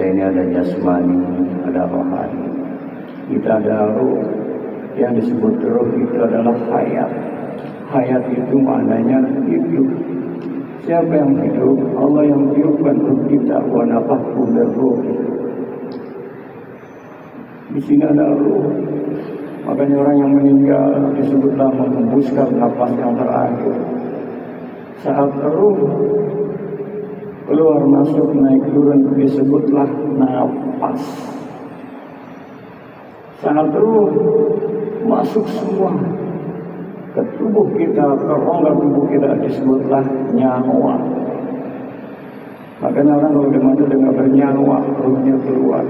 Kita ini ada jasmani, ada rohani. Kita ada ruh. Yang disebut ruh itu adalah hayat. Hayat itu maknanya hidup. Siapa yang hidup? Allah yang menghidupkan ruh kita. Wa nafakhtu bir-ruh. Di sini ada ruh. Makanya orang yang meninggal disebutlah menghembuskan nafas yang terakhir. Saat ruh keluar masuk naik turun disebutlah nafas. Saat ruh masuk semua ke tubuh kita, ke rongga tubuh kita disebutlah nyawa. Makanya orang kalau udah mati dengan bernyawa, ruhnya keluar.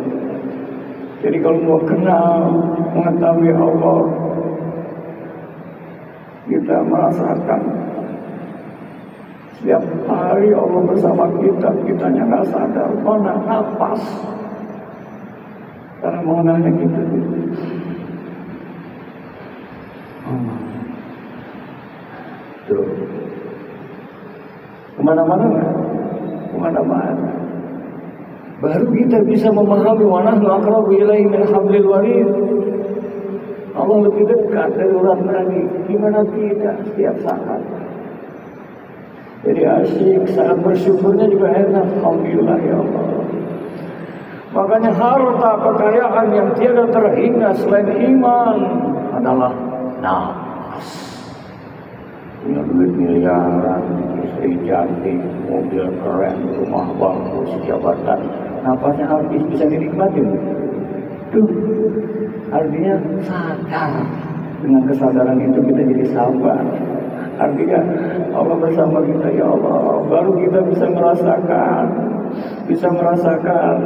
Jadi kalau mau kenal, mengetahui Allah, kita merasakan setiap hari Allah bersama kita, kitanya nggak sadar mana nafas. Karena mengenalnya gitu. Tuh. Kemana-mana nggak? Kemana-mana. Baru kita bisa memahami wa nahnu aqrabu ilaihi min hablil warid. Allah lebih dekat dari urat nadi. Gimana tidak setiap saat. Jadi asyik, saat bersyukurnya juga enak. Alhamdulillah ya Allah. Makanya harta kekayaan yang tiada terhingga selain iman adalah nafas. Punya duit miliaran, istri cantik, mobil keren, rumah bagus, jabatan. Nafasnya habis, bisa dinikmatin. Tuh, artinya sadar. Dengan kesadaran itu kita jadi sabar. Artinya Allah bersama kita, ya Allah. Baru kita bisa merasakan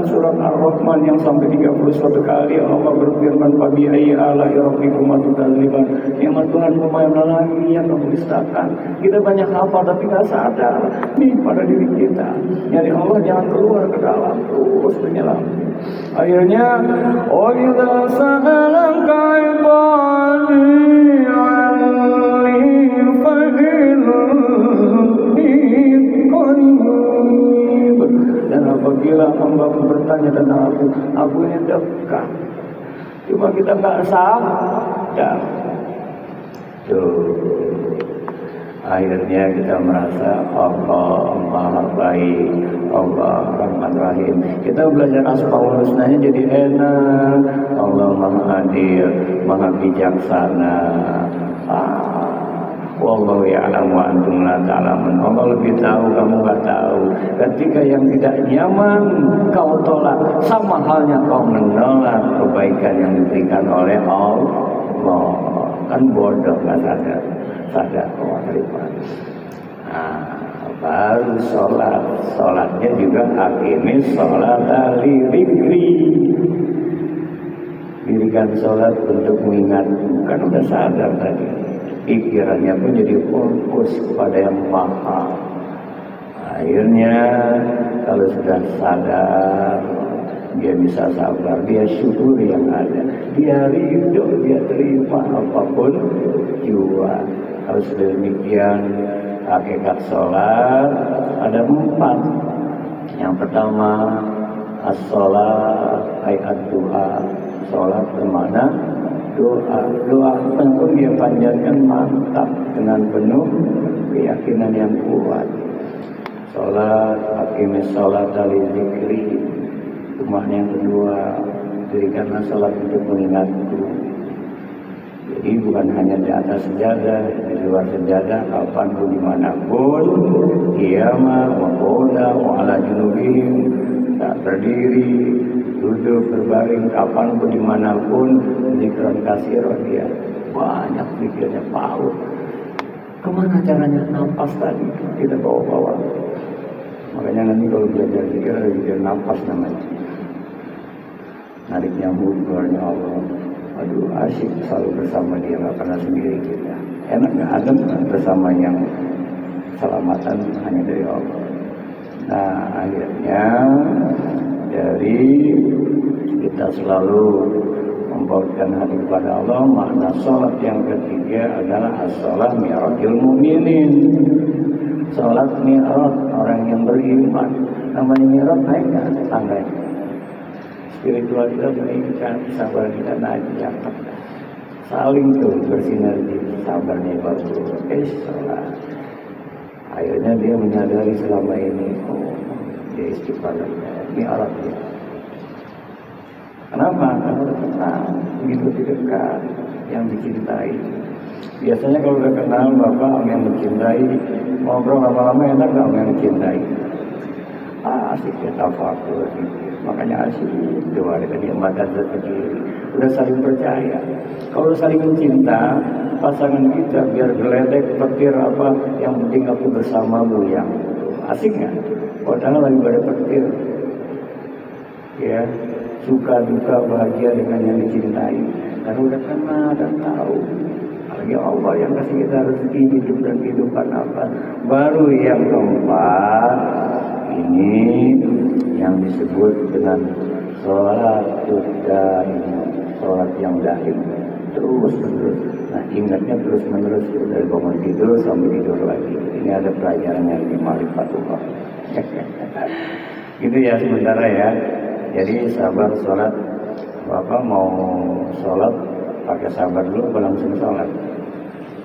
surat Ar-Rahman yang sampai 31 kali Allah berfirman, "Fabi ayyi ala'i rabbikuma tukadziban." Nikmat Tuhan mana lagi yang kamu dustakan? Kita banyak hafal tapi nggak sadar nih pada diri kita. Jadi Allah jangan keluar ke dalam, terus menyelam. Akhirnya, "Oh idza sa'alaka 'ibadi 'anni fa dan apabila hamba bertanya tentang aku ini dekat. Cuma kita nggak sadar. Tuh. Akhirnya kita merasa Allah Maha Baik, Allah Rahman Rahim. Kita belajar Asmaul Husnanya jadi enak. Allah Maha Adil, Maha Bijaksana. Wallahu ya'lamu wa antum la ta'lamun. Allah lebih tahu, kamu nggak tahu. Ketika yang tidak nyaman kau tolak, sama halnya kau menolak kebaikan yang diberikan oleh Allah. Kan bodoh, nggak sadar Allah terima. Nah, baru sholatnya juga aqimis sholata li dzikri. Dirikan sholat untuk mengingat, kan udah sadar tadi. Pikirannya pun jadi fokus kepada yang maha. Akhirnya kalau sudah sadar, dia bisa sabar, dia syukur yang ada, dia ridho, dia terima apapun jua. Kalau sudah demikian, hakikat sholat ada 4. Yang pertama, as-sholat ayat doa. Sholat bermakna doa pun dia panjatkan mantap dengan penuh keyakinan yang kuat. Sholat, aqimis sholat li dzikri. Makna yang kedua, berikanlah sholat untuk mengingatku. Jadi bukan hanya di atas sejadah, di luar sejadah, kapanpun dimanapun, qiyamah, waqoda, wa'ala junubihim, tak berdiri, duduk, berbaring, kapanpun dimanapun, zikran katsira dia banyak zikirnya paut. Kemana caranya? Nafas tadi kita bawa-bawa. Makanya nanti kalau belajar zikir ada zikir nafas namanya. Narik nyambut keluarnya Allah. Aduh asyik selalu bersama dia, nggak pernah sendiri kita. Enak nggak adem bersama yang selamatan hanya dari Allah. Nah akhirnya dari kita selalu membawakan hati kepada Allah. Makna sholat yang ketiga adalah as-sholat mi'rajul mu'minin. Sholat mi'raj orang yang beriman. Namanya mi'raj naik ke tangganya. spiritual kita meningkat, sabar kita naik, cakep. Saling tuh bersinergi, sabarnya bagus, sholat. Akhirnya dia menyadari selama ini, oh dia istighfar, ini alat dia. Kenapa? Karena udah kenal, begitu dekat, yang dicintai. Biasanya kalau udah kenal bapak yang mencintai, ngobrol lama-lama enak gak yang mencintai. Asik ya tafakur, makanya asik itu ada kenikmatan tersendiri. Udah saling percaya. Kalau saling mencinta, pasangan kita biar geledek, petir apa, yang penting aku bersamamu yang asik nggak? Padahal lagi pada petir, ya suka duka bahagia dengan yang dicintai. Karena udah kenal dan tahu. Ya Allah yang kasih kita rezeki hidup dan kehidupan apa. Baru yang keempat ini yang disebut dengan sholat yang daim, terus menerus. Nah ingatnya terus menerus dari bangun tidur sampai tidur lagi. Ini ada pelajarannya ini ma'rifatullah. Gitu ya sementara ya. Jadi sabar sholat. Bapak mau sholat pakai sabar dulu atau langsung sholat?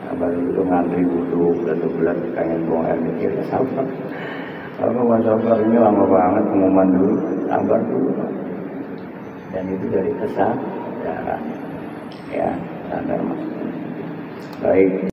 Sabar dulu, ngantri duduk, belat-belat pengen buang air kecil, ya sabar. Kalau mau sabar ini lama banget, pengumuman dulu, sabar dulu. Dan itu dari kesadaran, ya sadar maksudnya. Baik.